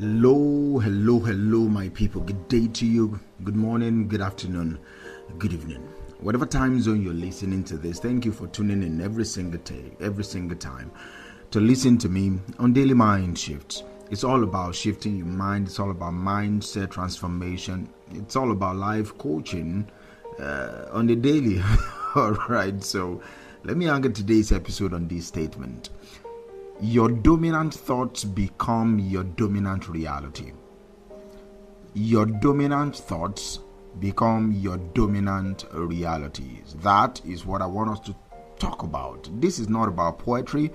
Hello, my people. Good day to you. Good morning, good afternoon, good evening. Whatever time zone you're listening to this, thank you for tuning in every single time to listen to me on Daily Mind Shifts. It's all about shifting your mind. It's all about mindset transformation. It's all about life coaching on the daily. All right, so let me anchor today's episode on this statement. Your dominant thoughts become your dominant reality. Your dominant thoughts become your dominant realities. That is what I want us to talk about. This is not about poetry,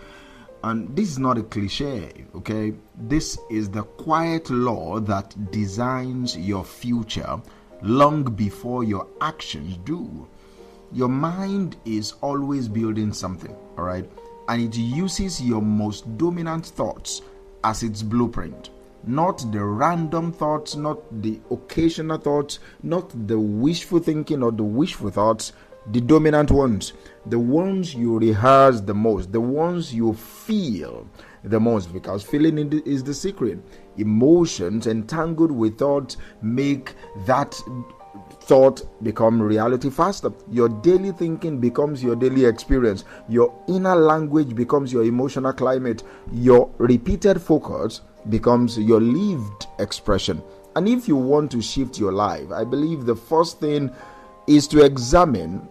and this is not a cliche, okay? This is the quiet law that designs your future long before your actions do. Your mind is always building something, all right? And it uses your most dominant thoughts as its blueprint. Not the random thoughts, not the occasional thoughts, not the wishful thinking or the wishful thoughts, the dominant ones. The ones you rehearse the most, the ones you feel the most, because feeling is the secret. Emotions entangled with thoughts make that thought become reality faster. Your daily thinking becomes your daily experience. Your inner language becomes your emotional climate. Your repeated focus becomes your lived expression. And if you want to shift your life, I believe the first thing is to examine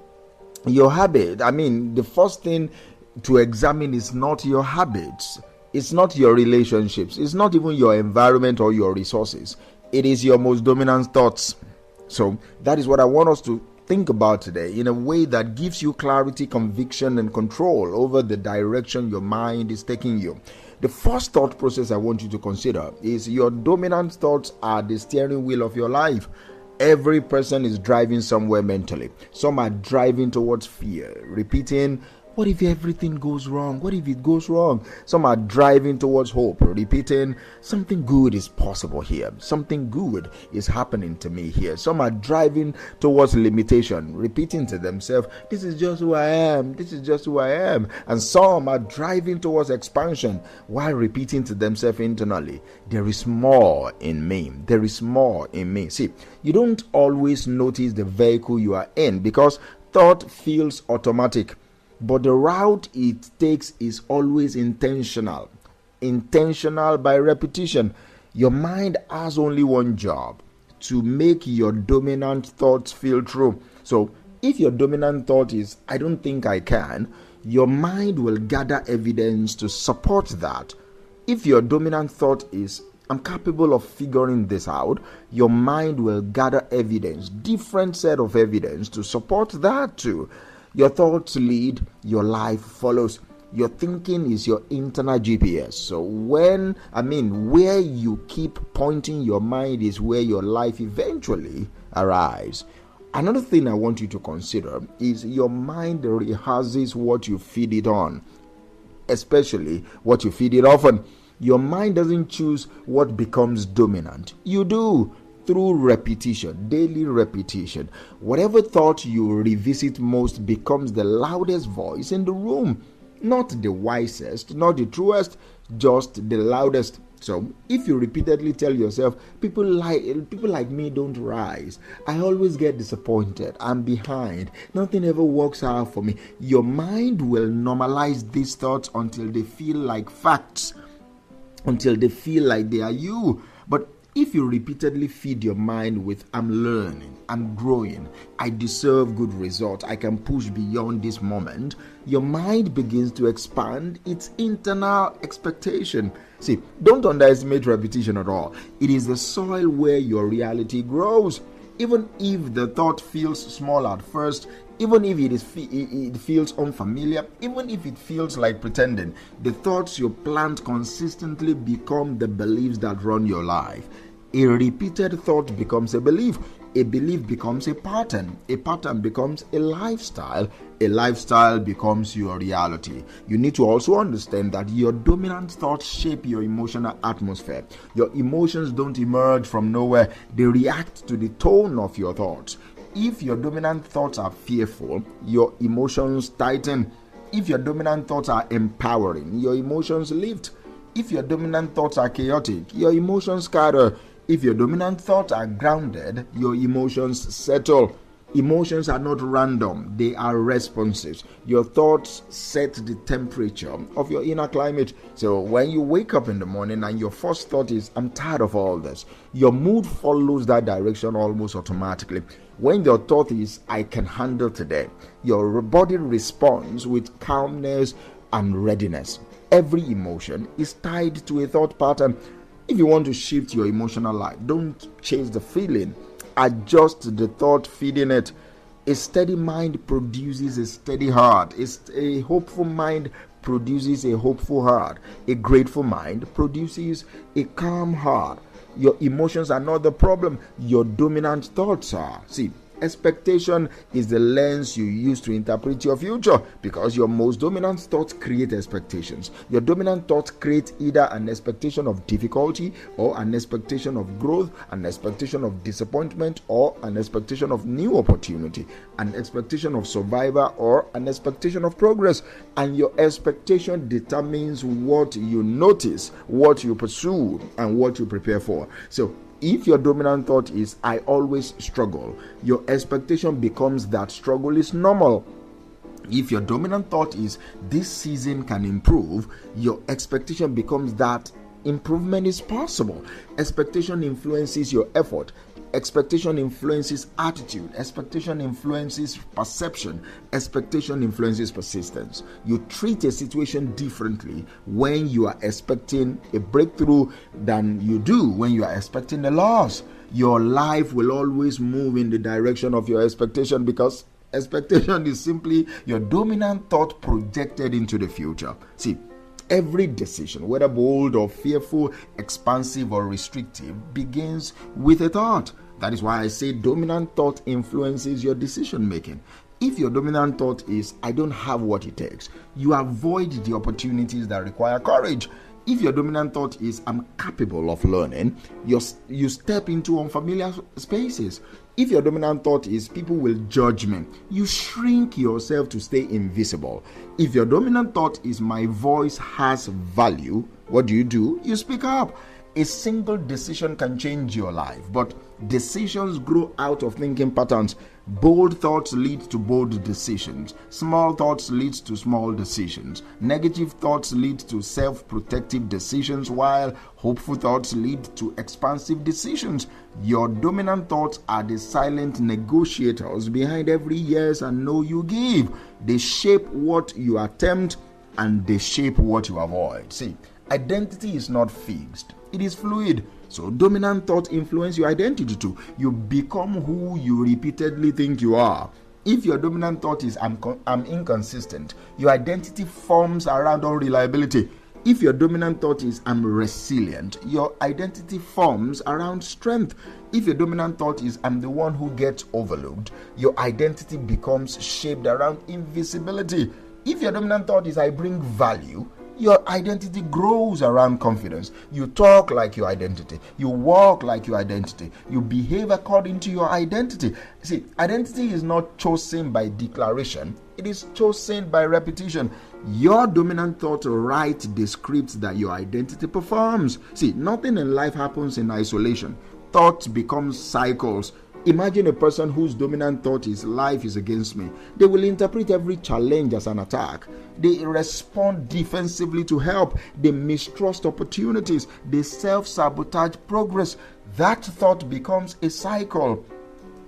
your habit. The first thing to examine is not your habits. It's not your relationships. It's not even your environment or your resources. It is your most dominant thoughts. So that is what I want us to think about today in a way that gives you clarity, conviction, and control over the direction your mind is taking you. The first thought process I want you to consider is your dominant thoughts are the steering wheel of your life. Every person is driving somewhere mentally. Some are driving towards fear, repeating, what if everything goes wrong? What if it goes wrong? Some are driving towards hope, repeating, something good is possible here. Something good is happening to me here. Some are driving towards limitation, repeating to themselves, this is just who I am. This is just who I am. And some are driving towards expansion while repeating to themselves internally, there is more in me. There is more in me. See, you don't always notice the vehicle you are in because thought feels automatic. But the route it takes is always intentional. Intentional by repetition. Your mind has only one job: to make your dominant thoughts feel true. So if your dominant thought is, I don't think I can, your mind will gather evidence to support that. If your dominant thought is, I'm capable of figuring this out, your mind will gather evidence, different set of evidence to support that too. Your thoughts lead, your life follows. Your thinking is your internal GPS. So where you keep pointing your mind is where your life eventually arrives. Another thing I want you to consider is your mind rehearses what you feed it on, especially what you feed it often. Your mind doesn't choose what becomes dominant. You do. Through repetition, daily repetition. Whatever thought you revisit most becomes the loudest voice in the room. Not the wisest, not the truest, just the loudest. So if you repeatedly tell yourself, people like me don't rise, I always get disappointed, I'm behind, nothing ever works out for me, your mind will normalize these thoughts until they feel like facts, until they feel like they are you. But if you repeatedly feed your mind with, I'm learning, I'm growing, I deserve good results, I can push beyond this moment, your mind begins to expand its internal expectation. See, don't underestimate repetition at all. It is the soil where your reality grows. Even if the thought feels small at first, even if it feels unfamiliar, even if it feels like pretending, the thoughts you plant consistently become the beliefs that run your life. A repeated thought becomes a belief becomes a pattern becomes a lifestyle becomes your reality. You need to also understand that your dominant thoughts shape your emotional atmosphere. Your emotions don't emerge from nowhere, they react to the tone of your thoughts. If your dominant thoughts are fearful, your emotions tighten. If your dominant thoughts are empowering, your emotions lift. If your dominant thoughts are chaotic, your emotions scatter. If your dominant thoughts are grounded, your emotions settle. Emotions are not random, they are responses. Your thoughts set the temperature of your inner climate. So when you wake up in the morning and your first thought is, I'm tired of all this, your mood follows that direction almost automatically. When your thought is, I can handle today, your body responds with calmness and readiness. Every emotion is tied to a thought pattern. If you want to shift your emotional life, don't chase the feeling. Adjust the thought feeding it. A steady mind produces a steady heart. A hopeful mind produces a hopeful heart. A grateful mind produces a calm heart. Your emotions are not the problem. Your dominant thoughts are. See, expectation is the lens you use to interpret your future, because your most dominant thoughts create expectations. Your dominant thoughts create either an expectation of difficulty, or an expectation of growth, an expectation of disappointment, or an expectation of new opportunity, an expectation of survival, or an expectation of progress. And your expectation determines what you notice, what you pursue, and what you prepare for. So if your dominant thought is, I always struggle, your expectation becomes that struggle is normal. If your dominant thought is, this season can improve, your expectation becomes that improvement is possible. Expectation influences your effort. Expectation influences attitude. Expectation influences perception. Expectation influences persistence. You treat a situation differently when you are expecting a breakthrough than you do when you are expecting a loss. Your life will always move in the direction of your expectation, because expectation is simply your dominant thought projected into the future. See, every decision, whether bold or fearful, expansive or restrictive, begins with a thought. That is why I say dominant thought influences your decision making. If your dominant thought is, I don't have what it takes, you avoid the opportunities that require courage. If your dominant thought is, I'm capable of learning, you step into unfamiliar spaces. If your dominant thought is, people will judge me, you shrink yourself to stay invisible. If your dominant thought is, my voice has value, what do? You speak up. A single decision can change your life, but decisions grow out of thinking patterns. Bold thoughts lead to bold decisions. Small thoughts lead to small decisions. Negative thoughts lead to self-protective decisions, while hopeful thoughts lead to expansive decisions. Your dominant thoughts are the silent negotiators behind every yes and no you give. They shape what you attempt, and they shape what you avoid. See, identity is not fixed. It is fluid. So dominant thoughts influence your identity too. You become who you repeatedly think you are. If your dominant thought is, I'm inconsistent, your identity forms around unreliability. If your dominant thought is, I'm resilient, your identity forms around strength. If your dominant thought is, I'm the one who gets overlooked, your identity becomes shaped around invisibility. If your dominant thought is, I bring value, your identity grows around confidence. You talk like your identity. You walk like your identity. You behave according to your identity. See, identity is not chosen by declaration. It is chosen by repetition. Your dominant thought writes the scripts that your identity performs. See, nothing in life happens in isolation. Thoughts become cycles. Imagine a person whose dominant thought is, life is against me. They will interpret every challenge as an attack. They respond defensively to help. They mistrust opportunities. They self-sabotage progress. That thought becomes a cycle.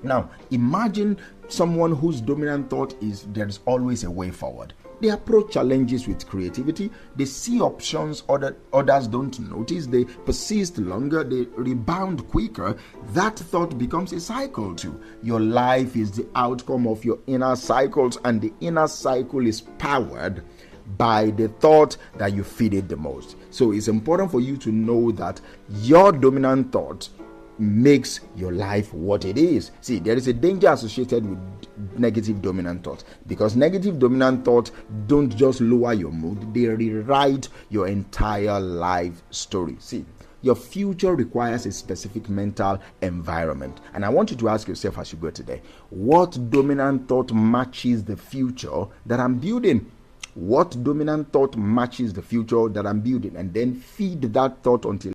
Now, imagine someone whose dominant thought is, there is always a way forward. They approach challenges with creativity. They see options others don't notice. They persist longer. They rebound quicker. That thought becomes a cycle too. Your life is the outcome of your inner cycles, and the inner cycle is powered by the thought that you feed it the most. So it's important for you to know that your dominant thought makes your life what it is. See, there is a danger associated with negative dominant thoughts, because negative dominant thoughts don't just lower your mood, they rewrite your entire life story. See, your future requires a specific mental environment, and I want you to ask yourself as you go today, what dominant thought matches the future that I'm building? What dominant thought matches the future that I'm building? And then feed that thought until